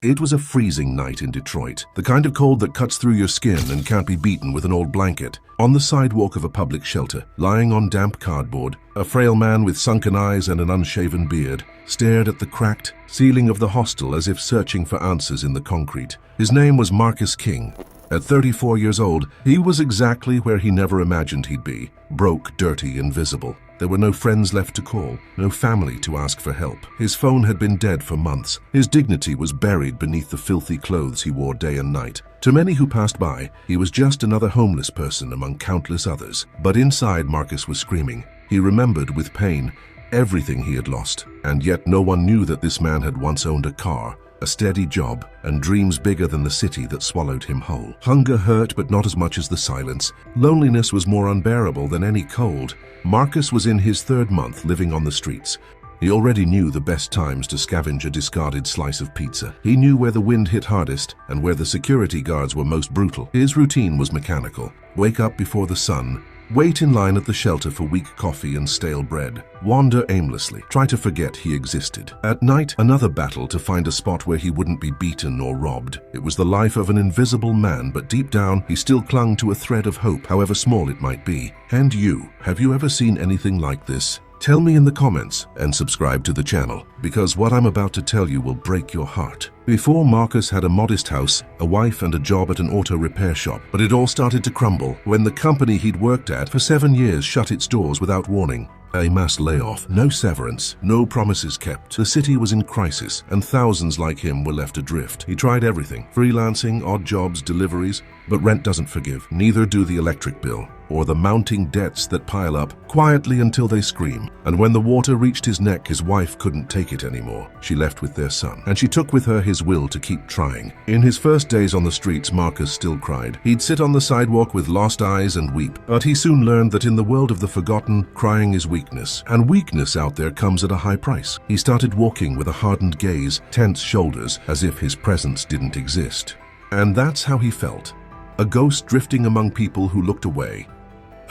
It was a freezing night in Detroit, the kind of cold that cuts through your skin and can't be beaten with an old blanket. On the sidewalk of a public shelter, lying on damp cardboard, a frail man with sunken eyes and an unshaven beard stared at the cracked ceiling of the hostel as if searching for answers in the concrete. His name was Marcus King. At 34 years old, he was exactly where he never imagined he'd be, broke, dirty, invisible. There were no friends left to call, no family to ask for help. His phone had been dead for months. His dignity was buried beneath the filthy clothes he wore day and night. To many who passed by, he was just another homeless person among countless others. But inside, Marcus was screaming. He remembered with pain everything he had lost, and yet no one knew that this man had once owned a car, a steady job, and dreams bigger than the city that swallowed him whole. Hunger hurt, but not as much as the silence. Loneliness was more unbearable than any cold. Marcus was in his third month living on the streets. He already knew the best times to scavenge a discarded slice of pizza. He knew where the wind hit hardest and where the security guards were most brutal. His routine was mechanical. Wake up before the sun, wait in line at the shelter for weak coffee and stale bread, wander aimlessly, try to forget he existed. At night, another battle to find a spot where he wouldn't be beaten or robbed. It was the life of an invisible man, but deep down, he still clung to a thread of hope, however small it might be. And you, have you ever seen anything like this? Tell me in the comments and subscribe to the channel, because what I'm about to tell you will break your heart. Before, Marcus had a modest house, a wife, and a job at an auto repair shop, but it all started to crumble when the company he'd worked at for 7 years shut its doors without warning. A mass layoff, no severance, no promises kept. The city was in crisis, and thousands like him were left adrift. He tried everything, freelancing, odd jobs, deliveries, but rent doesn't forgive. Neither do the electric bill, or the mounting debts that pile up quietly until they scream. And when the water reached his neck, his wife couldn't take it anymore. She left with their son, and she took with her his will to keep trying. In his first days on the streets, Marcus still cried. He'd sit on the sidewalk with lost eyes and weep, but he soon learned that in the world of the forgotten, crying is weakness, and weakness out there comes at a high price. He started walking with a hardened gaze, tense shoulders, as if his presence didn't exist. And that's how he felt. A ghost drifting among people who looked away.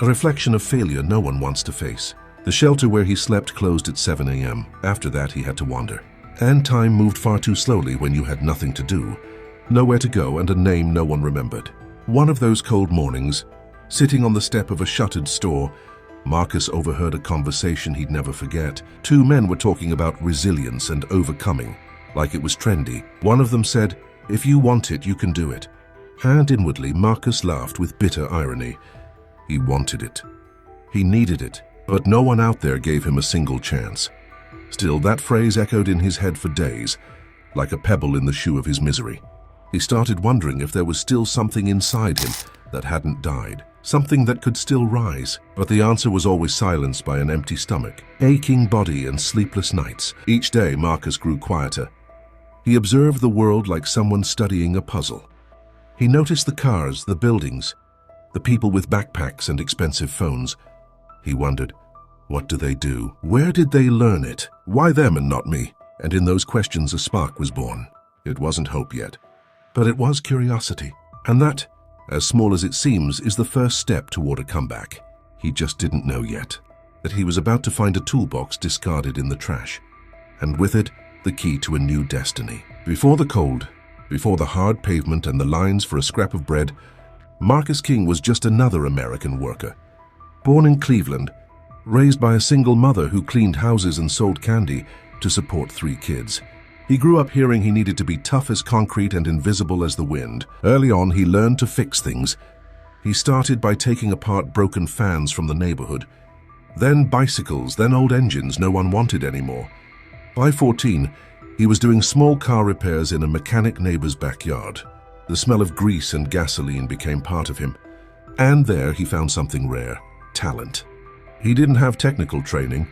A reflection of failure no one wants to face. The shelter where he slept closed at 7 a.m. After that, he had to wander. And time moved far too slowly when you had nothing to do, nowhere to go, and a name no one remembered. One of those cold mornings, sitting on the step of a shuttered store, Marcus overheard a conversation he'd never forget. Two men were talking about resilience and overcoming, like it was trendy. One of them said, "If you want it, you can do it." And inwardly, Marcus laughed with bitter irony. He wanted it. He needed it, but no one out there gave him a single chance. Still, that phrase echoed in his head for days, like a pebble in the shoe of his misery. He started wondering if there was still something inside him that hadn't died, something that could still rise. But the answer was always silenced by an empty stomach, aching body, and sleepless nights. Each day, Marcus grew quieter. He observed the world like someone studying a puzzle. He noticed the cars, the buildings, the people with backpacks and expensive phones. He wondered, what do they do? Where did they learn it? Why them and not me? And in those questions a spark was born. It wasn't hope yet, but it was curiosity. And that, as small as it seems, is the first step toward a comeback. He just didn't know yet that he was about to find a toolbox discarded in the trash, and with it, the key to a new destiny. Before the cold, before the hard pavement and the lines for a scrap of bread, Marcus King was just another American worker. Born in Cleveland, raised by a single mother who cleaned houses and sold candy to support 3 kids. He grew up hearing he needed to be tough as concrete and invisible as the wind. Early on, he learned to fix things. He started by taking apart broken fans from the neighborhood, then bicycles, then old engines no one wanted anymore. By 14, he was doing small car repairs in a mechanic neighbor's backyard. The smell of grease and gasoline became part of him. And there he found something rare: talent. He didn't have technical training,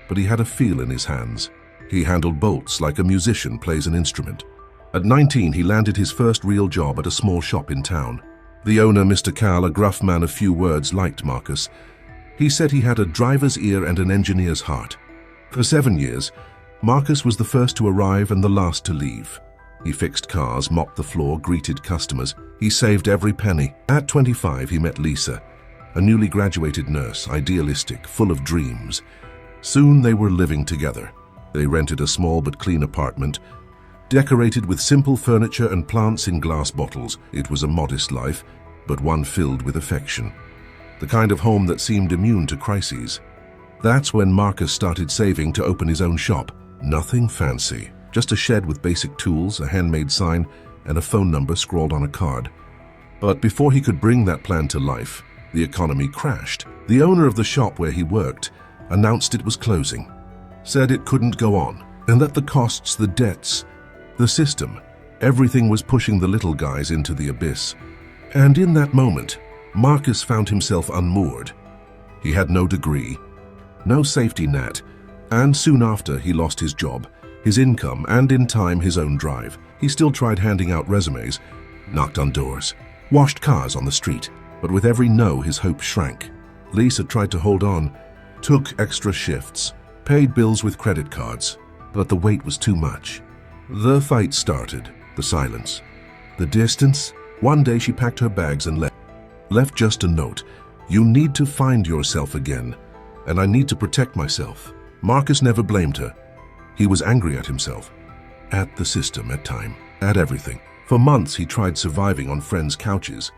but he had a feel in his hands. He handled bolts like a musician plays an instrument. At 19, he landed his first real job at a small shop in town. The owner, Mr. Cal, a gruff man of few words, liked Marcus. He said he had a driver's ear and an engineer's heart. For 7 years, Marcus was the first to arrive and the last to leave. He fixed cars, mopped the floor, greeted customers. He saved every penny. At 25, he met Lisa, a newly graduated nurse, idealistic, full of dreams. Soon they were living together. They rented a small but clean apartment, decorated with simple furniture and plants in glass bottles. It was a modest life, but one filled with affection. The kind of home that seemed immune to crises. That's when Marcus started saving to open his own shop. Nothing fancy, just a shed with basic tools, a handmade sign, and a phone number scrawled on a card. But before he could bring that plan to life, the economy crashed. The owner of the shop where he worked announced it was closing, said it couldn't go on, and that the costs, the debts, the system, everything was pushing the little guys into the abyss. And in that moment, Marcus found himself unmoored. He had no degree, no safety net, and soon after he lost his job, his income, and in time his own drive. He still tried handing out resumes, knocked on doors, washed cars on the street, but with every no his hope shrank. Lisa tried to hold on, took extra shifts, paid bills with credit cards, but the weight was too much. The fight started, the silence, the distance. One day she packed her bags and left just a note. "You need to find yourself again, and I need to protect myself." Marcus never blamed her. He was angry at himself, at the system, at time, at everything. For months he tried surviving on friends' couches,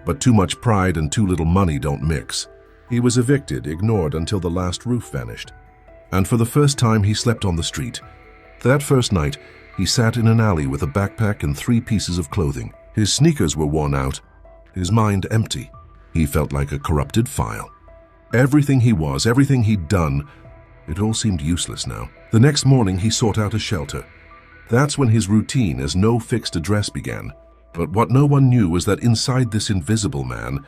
but too much pride and too little money don't mix. He was evicted, ignored until the last roof vanished. And for the first time he slept on the street. That first night, he sat in an alley with a backpack and 3 pieces of clothing. His sneakers were worn out, his mind empty. He felt like a corrupted file. Everything he was, everything he'd done, it all seemed useless now. The next morning he sought out a shelter. That's when his routine as no fixed address began. But what no one knew was that inside this invisible man,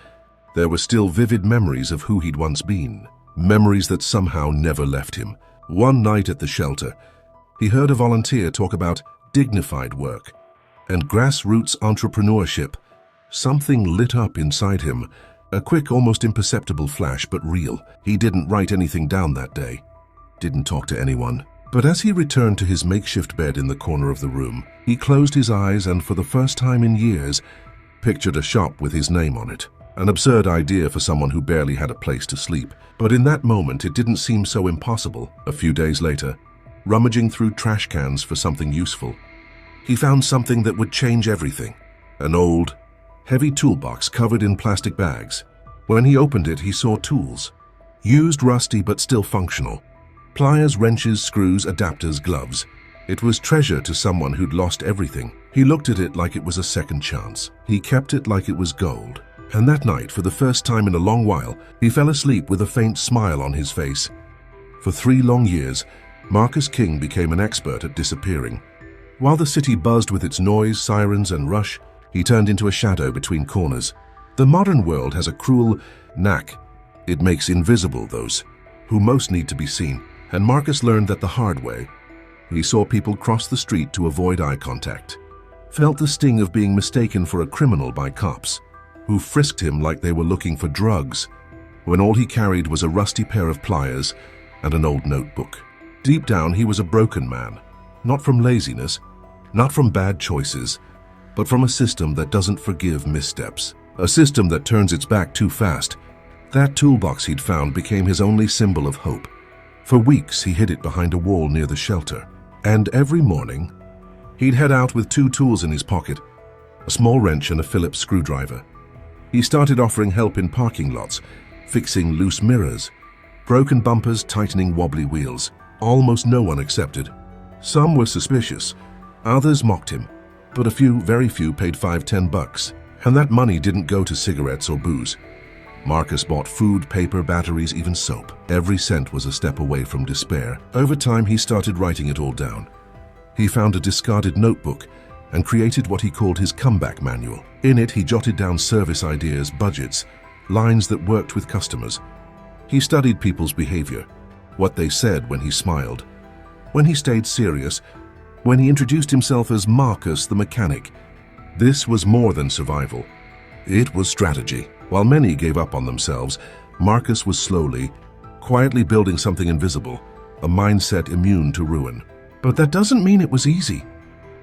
there were still vivid memories of who he'd once been. Memories that somehow never left him. One night at the shelter, he heard a volunteer talk about dignified work and grassroots entrepreneurship. Something lit up inside him, a quick, almost imperceptible flash, but real. He didn't write anything down that day, didn't talk to anyone. But as he returned to his makeshift bed in the corner of the room, he closed his eyes and for the first time in years, pictured a shop with his name on it. An absurd idea for someone who barely had a place to sleep. But in that moment, it didn't seem so impossible. A few days later, rummaging through trash cans for something useful, he found something that would change everything. An old, heavy toolbox covered in plastic bags. When he opened it, he saw tools. Used, rusty, but still functional. Pliers, wrenches, screws, adapters, gloves. It was treasure to someone who'd lost everything. He looked at it like it was a second chance. He kept it like it was gold. And that night, for the first time in a long while, he fell asleep with a faint smile on his face. For 3 long years, Marcus King became an expert at disappearing. While the city buzzed with its noise, sirens, and rush, he turned into a shadow between corners. The modern world has a cruel knack. It makes invisible those who most need to be seen. And Marcus learned that the hard way. He saw people cross the street to avoid eye contact, felt the sting of being mistaken for a criminal by cops, who frisked him like they were looking for drugs, when all he carried was a rusty pair of pliers and an old notebook. Deep down, he was a broken man, not from laziness, not from bad choices, but from a system that doesn't forgive missteps, a system that turns its back too fast. That toolbox he'd found became his only symbol of hope. For weeks, he hid it behind a wall near the shelter, and every morning, he'd head out with 2 tools in his pocket, a small wrench and a Phillips screwdriver. He started offering help in parking lots, fixing loose mirrors, broken bumpers, tightening wobbly wheels. Almost no one accepted. Some were suspicious, others mocked him, but a few, very few, paid $5-10, and that money didn't go to cigarettes or booze. Marcus bought food, paper, batteries, even soap. Every cent was a step away from despair. Over time, he started writing it all down. He found a discarded notebook and created what he called his comeback manual. In it, he jotted down service ideas, budgets, lines that worked with customers. He studied people's behavior, what they said when he smiled, when he stayed serious, when he introduced himself as Marcus the mechanic. This was more than survival. It was strategy. While many gave up on themselves, Marcus was slowly, quietly building something invisible, a mindset immune to ruin. But that doesn't mean it was easy.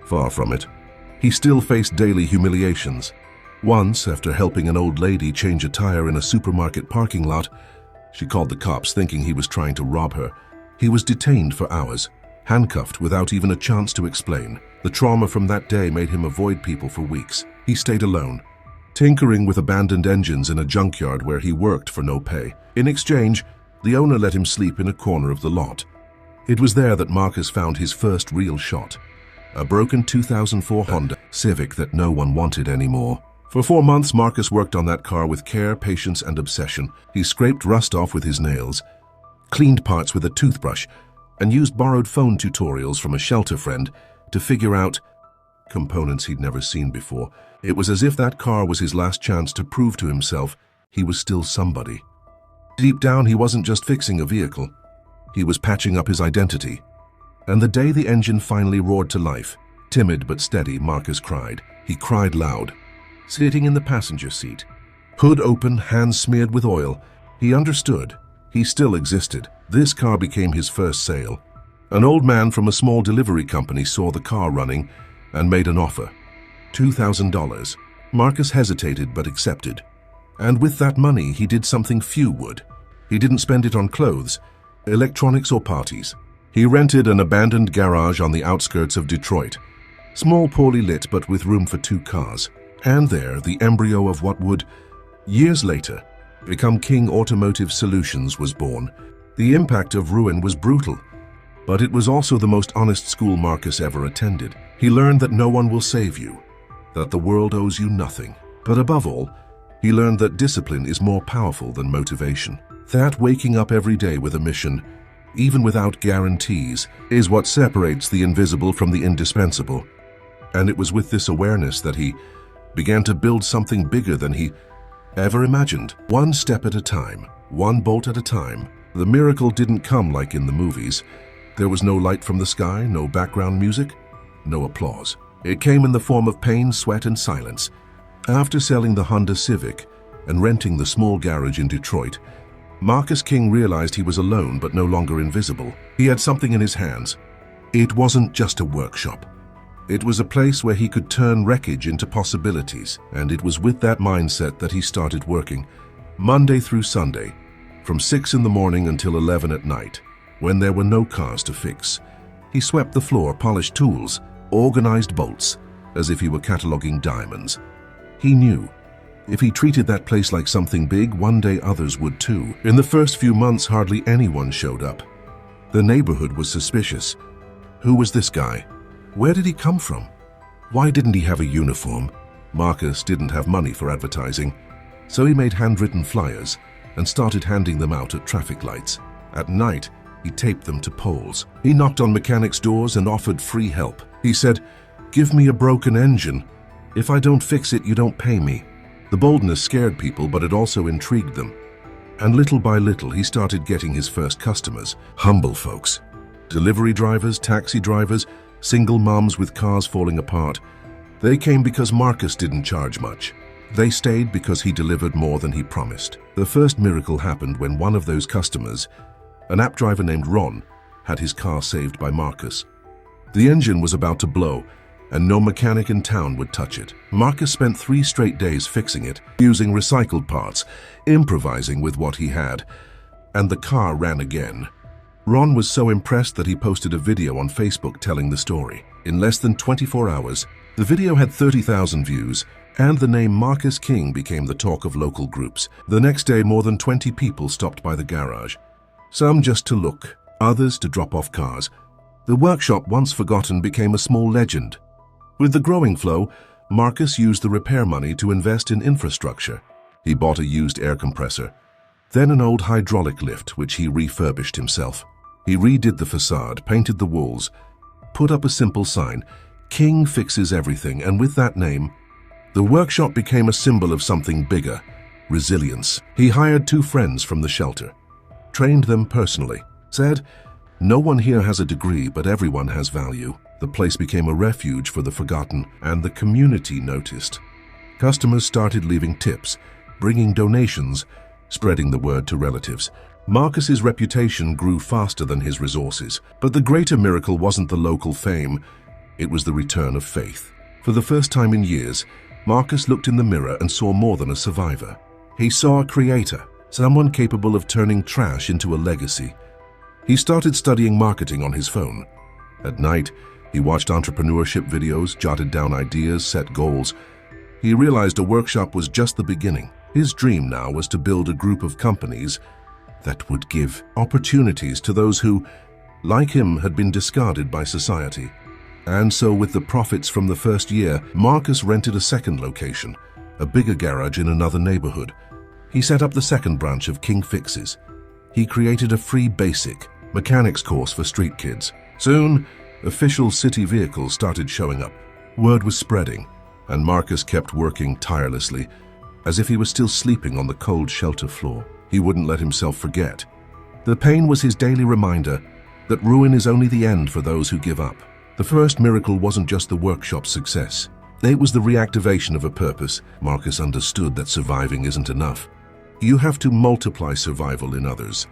Far from it. He still faced daily humiliations. Once, after helping an old lady change a tire in a supermarket parking lot, she called the cops thinking he was trying to rob her. He was detained for hours. handcuffed without even a chance to explain. The trauma from that day made him avoid people for weeks. He stayed alone, tinkering with abandoned engines in a junkyard where he worked for no pay. In exchange, the owner let him sleep in a corner of the lot. It was there that Marcus found his first real shot, a broken 2004 Honda Civic that no one wanted anymore. For 4 months, Marcus worked on that car with care, patience, and obsession. He scraped rust off with his nails, cleaned parts with a toothbrush, and used borrowed phone tutorials from a shelter friend to figure out components he'd never seen before. It was as if that car was his last chance to prove to himself he was still somebody. Deep down, he wasn't just fixing a vehicle. He was patching up his identity. And the day the engine finally roared to life, timid but steady, Marcus cried. He cried loud, sitting in the passenger seat. Hood open, hands smeared with oil. He understood. He still existed. This car became his first sale. An old man from a small delivery company saw the car running and made an offer. $2,000. Marcus hesitated but accepted. And with that money, he did something few would. He didn't spend it on clothes, electronics, or parties. He rented an abandoned garage on the outskirts of Detroit. Small, poorly lit, but with room for 2 cars. And there, the embryo of what would, years later, become King Automotive Solutions was born. The impact of ruin was brutal, but it was also the most honest school Marcus ever attended. He learned that no one will save you, that the world owes you nothing. But above all, he learned that discipline is more powerful than motivation. That waking up every day with a mission, even without guarantees, is what separates the invisible from the indispensable. And it was with this awareness that he began to build something bigger than he ever imagined. One step at a time, one bolt at a time. The miracle didn't come like in the movies. There was no light from the sky, no background music, no applause. It came in the form of pain, sweat, and silence. After selling the Honda Civic and renting the small garage in Detroit, Marcus King realized he was alone but no longer invisible. He had something in his hands. It wasn't just a workshop. It was a place where he could turn wreckage into possibilities, and it was with that mindset that he started working, Monday through Sunday, from 6 in the morning until 11 at night, when there were no cars to fix. He swept the floor, polished tools, organized bolts, as if he were cataloging diamonds. He knew, if he treated that place like something big, one day others would too. In the first few months, hardly anyone showed up. The neighborhood was suspicious. Who was this guy? Where did he come from? Why didn't he have a uniform? Marcus didn't have money for advertising, so he made handwritten flyers and started handing them out at traffic lights. At night, he taped them to poles. He knocked on mechanics' doors and offered free help. He said, "Give me a broken engine. If I don't fix it, you don't pay me." The boldness scared people, but it also intrigued them. And little by little, he started getting his first customers, humble folks. Delivery drivers, taxi drivers, single moms with cars falling apart. They came because Marcus didn't charge much. They stayed because he delivered more than he promised. The first miracle happened when one of those customers, an app driver named Ron, had his car saved by Marcus. The engine was about to blow, and no mechanic in town would touch it. Marcus spent 3 straight days fixing it, using recycled parts, improvising with what he had, and the car ran again. Ron was so impressed that he posted a video on Facebook telling the story. In less than 24 hours, the video had 30,000 views, and the name Marcus King became the talk of local groups. The next day, more than 20 people stopped by the garage. Some just to look, others to drop off cars. The workshop, once forgotten, became a small legend. With the growing flow, Marcus used the repair money to invest in infrastructure. He bought a used air compressor, then an old hydraulic lift, which he refurbished himself. He redid the facade, painted the walls, put up a simple sign, "King fixes everything," and with that name, the workshop became a symbol of something bigger, resilience. He hired 2 friends from the shelter, trained them personally, said, "No one here has a degree, but everyone has value." The place became a refuge for the forgotten, and the community noticed. Customers started leaving tips, bringing donations, spreading the word to relatives. Marcus's reputation grew faster than his resources, but the greater miracle wasn't the local fame, it was the return of faith. For the first time in years, Marcus looked in the mirror and saw more than a survivor. He saw a creator, someone capable of turning trash into a legacy. He started studying marketing on his phone, At night, he watched entrepreneurship videos, jotted down ideas, set goals. He realized a workshop was just the beginning. His dream now was to build a group of companies that would give opportunities to those who, like him, had been discarded by society. And so with the profits from the first year, Marcus rented a second location, a bigger garage in another neighborhood. He set up the second branch of King Fixes. He created a free basic mechanics course for street kids. Soon, official city vehicles started showing up. Word was spreading, and Marcus kept working tirelessly, as if he was still sleeping on the cold shelter floor. He wouldn't let himself forget. The pain was his daily reminder that ruin is only the end for those who give up. The first miracle wasn't just the workshop's success. It was the reactivation of a purpose. Marcus understood that surviving isn't enough. You have to multiply survival in others.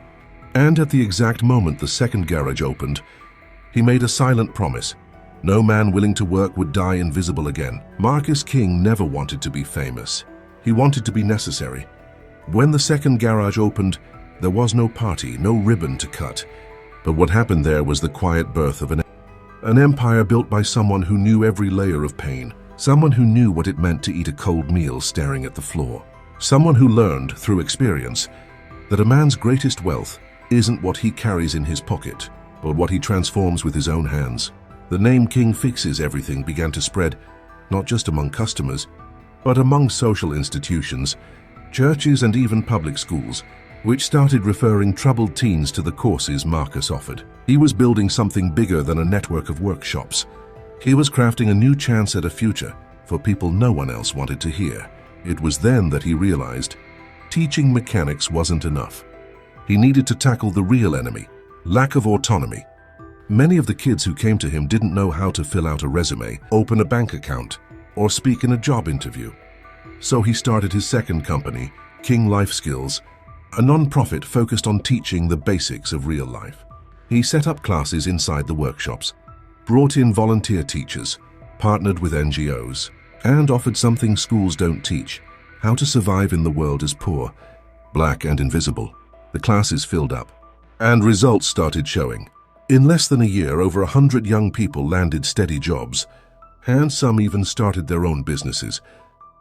And at the exact moment the second garage opened, he made a silent promise. No man willing to work would die invisible again. Marcus King never wanted to be famous. He wanted to be necessary. When the second garage opened, there was no party, no ribbon to cut. But what happened there was the quiet birth of an empire built by someone who knew every layer of pain. Someone who knew what it meant to eat a cold meal staring at the floor. Someone who learned, through experience, that a man's greatest wealth isn't what he carries in his pocket, but what he transforms with his own hands. The name King Fixes Everything began to spread, not just among customers, but among social institutions, churches and even public schools, which started referring troubled teens to the courses Marcus offered. He was building something bigger than a network of workshops. He was crafting a new chance at a future for people no one else wanted to hear. It was then that he realized teaching mechanics wasn't enough. He needed to tackle the real enemy, lack of autonomy. Many of the kids who came to him didn't know how to fill out a resume, open a bank account, or speak in a job interview. So he started his second company, King Life Skills, a non-profit focused on teaching the basics of real life. He set up classes inside the workshops, brought in volunteer teachers, partnered with NGOs, and offered something schools don't teach: how to survive in the world as poor, black, and invisible. The classes filled up, and results started showing. In less than a year, over 100 young people landed steady jobs, and some even started their own businesses.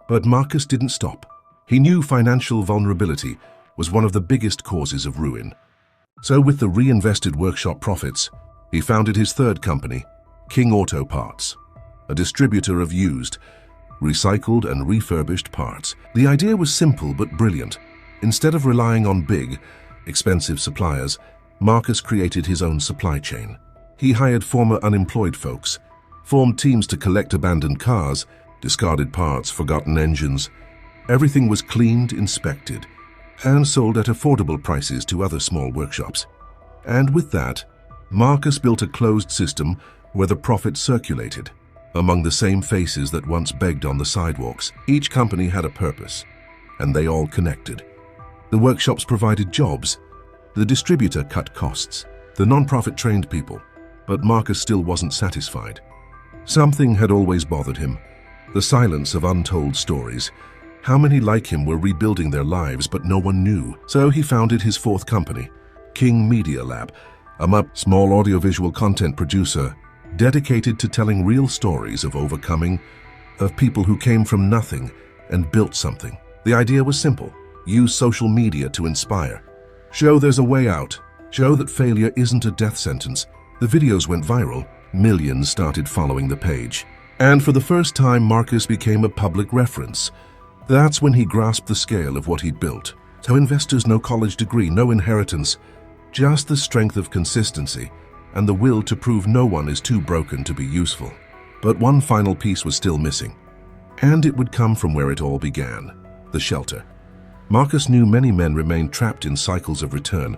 But Marcus didn't stop. He knew financial vulnerability was one of the biggest causes of ruin. So with the reinvested workshop profits, he founded his third company, King Auto Parts, a distributor of used, recycled and refurbished parts. The idea was simple but brilliant. Instead of relying on big, expensive suppliers, Marcus created his own supply chain. He hired former unemployed folks, formed teams to collect abandoned cars, discarded parts, forgotten engines. Everything was cleaned, inspected, and sold at affordable prices to other small workshops. And with that, Marcus built a closed system where the profit circulated among the same faces that once begged on the sidewalks. Each company had a purpose, and they all connected. The workshops provided jobs, the distributor cut costs, the non-profit trained people. But Marcus still wasn't satisfied. Something had always bothered him: the silence of untold stories. How many like him were rebuilding their lives, but no one knew? So he founded his fourth company, King Media Lab, a small audiovisual content producer dedicated to telling real stories of overcoming, of people who came from nothing and built something. The idea was simple: use social media to inspire. Show there's a way out. Show that failure isn't a death sentence. The videos went viral. Millions started following the page. And for the first time, Marcus became a public reference. That's when he grasped the scale of what he'd built. So investors, no college degree, no inheritance, just the strength of consistency and the will to prove no one is too broken to be useful. But one final piece was still missing, and it would come from where it all began: the shelter. Marcus knew many men remained trapped in cycles of return.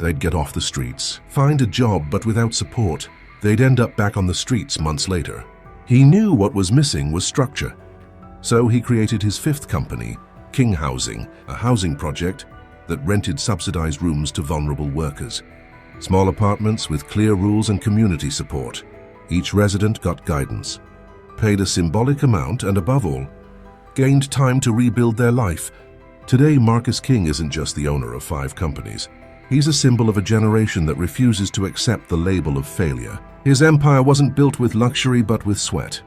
They'd get off the streets, find a job, but without support, they'd end up back on the streets months later. He knew what was missing was structure. So he created his fifth company, King Housing, a housing project that rented subsidized rooms to vulnerable workers. Small apartments with clear rules and community support. Each resident got guidance, paid a symbolic amount, and above all, gained time to rebuild their life. Today, Marcus King isn't just the owner of 5 companies. He's a symbol of a generation that refuses to accept the label of failure. His empire wasn't built with luxury but with sweat.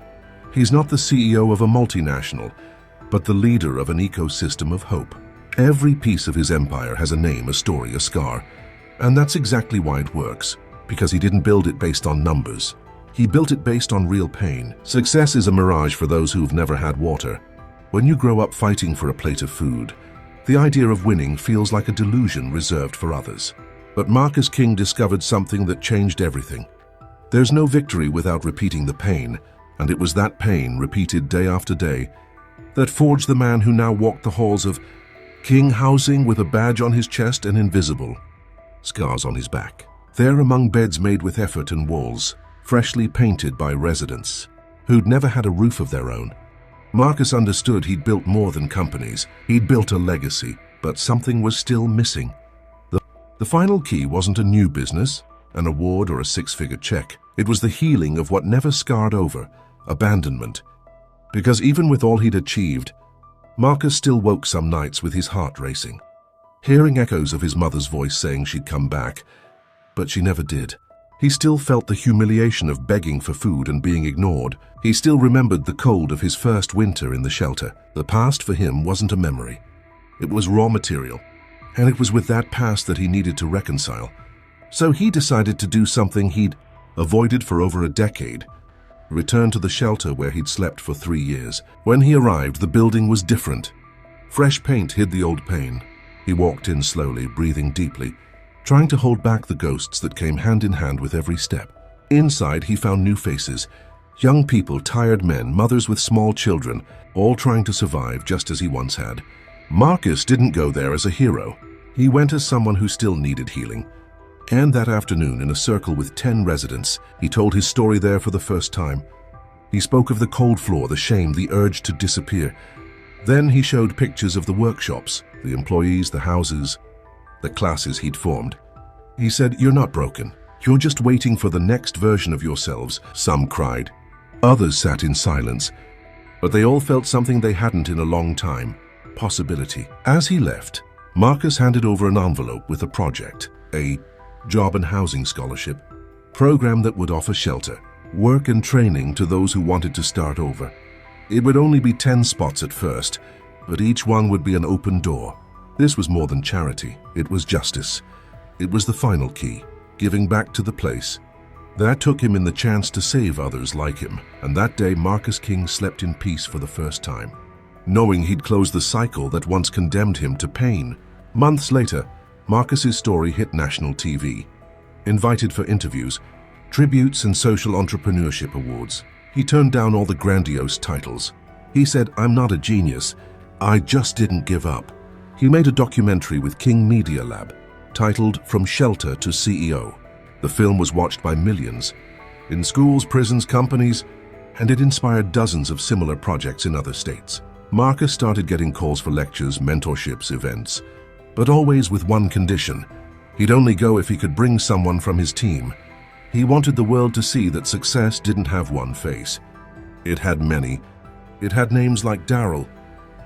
He's not the CEO of a multinational, but the leader of an ecosystem of hope. Every piece of his empire has a name, a story, a scar. And that's exactly why it works, because he didn't build it based on numbers. He built it based on real pain. Success is a mirage for those who've never had water. When you grow up fighting for a plate of food, the idea of winning feels like a delusion reserved for others. But Marcus King discovered something that changed everything. There's no victory without repeating the pain, and it was that pain, repeated day after day, that forged the man who now walked the halls of King Housing with a badge on his chest and invisible scars on his back. There among beds made with effort and walls, freshly painted by residents who'd never had a roof of their own. Marcus understood he'd built more than companies. He'd built a legacy, but something was still missing. The final key wasn't a new business, an award or a six-figure check. It was the healing of what never scarred over, abandonment. Because even with all he'd achieved, Marcus still woke some nights with his heart racing, hearing echoes of his mother's voice saying she'd come back, but she never did. He still felt the humiliation of begging for food and being ignored. He still remembered the cold of his first winter in the shelter. The past for him wasn't a memory. It was raw material, and it was with that past that he needed to reconcile. So he decided to do something he'd avoided for over a decade, return to the shelter where he'd slept for 3 years. When he arrived, the building was different. Fresh paint hid the old pain. He walked in slowly, breathing deeply, trying to hold back the ghosts that came hand in hand with every step. Inside, he found new faces. Young people, tired men, mothers with small children, all trying to survive just as he once had. Marcus didn't go there as a hero. He went as someone who still needed healing. And that afternoon, in a circle with 10 residents, he told his story there for the first time. He spoke of the cold floor, the shame, the urge to disappear. Then he showed pictures of the workshops, the employees, the houses, the classes he'd formed. He said, "You're not broken. You're just waiting for the next version of yourselves." Some cried. Others sat in silence. But they all felt something they hadn't in a long time: possibility. As he left, Marcus handed over an envelope with a project, a job and housing scholarship program that would offer shelter, work and training to those who wanted to start over. It would only be 10 spots at first, but each one would be an open door. This was more than charity. It was justice. It was the final key, giving back to the place. That took him in the chance to save others like him, and that day Marcus King slept in peace for the first time, knowing he'd closed the cycle that once condemned him to pain. Months later, Marcus's story hit national TV. Invited for interviews, tributes and social entrepreneurship awards. He turned down all the grandiose titles. He said, "I'm not a genius. I just didn't give up." He made a documentary with King Media Lab, titled From Shelter to CEO. The film was watched by millions, in schools, prisons, companies, and it inspired dozens of similar projects in other states. Marcus started getting calls for lectures, mentorships, events, but always with one condition. He'd only go if he could bring someone from his team. He wanted the world to see that success didn't have one face. It had many. It had names like Daryl,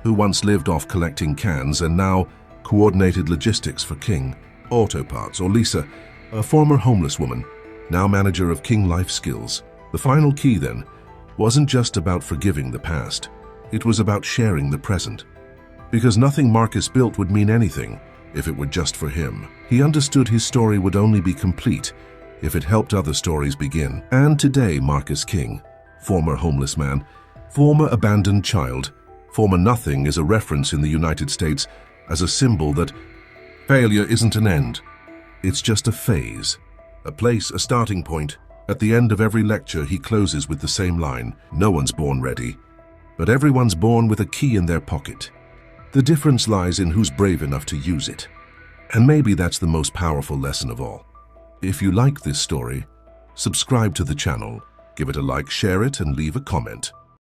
who once lived off collecting cans and now coordinated logistics for King Auto Parts, or Lisa, a former homeless woman, now manager of King Life Skills. The final key, then, wasn't just about forgiving the past. It was about sharing the present. Because nothing Marcus built would mean anything if it were just for him. He understood his story would only be complete if it helped other stories begin. And today, Marcus King, former homeless man, former abandoned child, former nothing, is a reference in the United States as a symbol that failure isn't an end. It's just a phase, a place, a starting point. At the end of every lecture, he closes with the same line: "No one's born ready, but everyone's born with a key in their pocket." The difference lies in who's brave enough to use it. And maybe that's the most powerful lesson of all. If you like this story, subscribe to the channel, give it a like, share it, and leave a comment.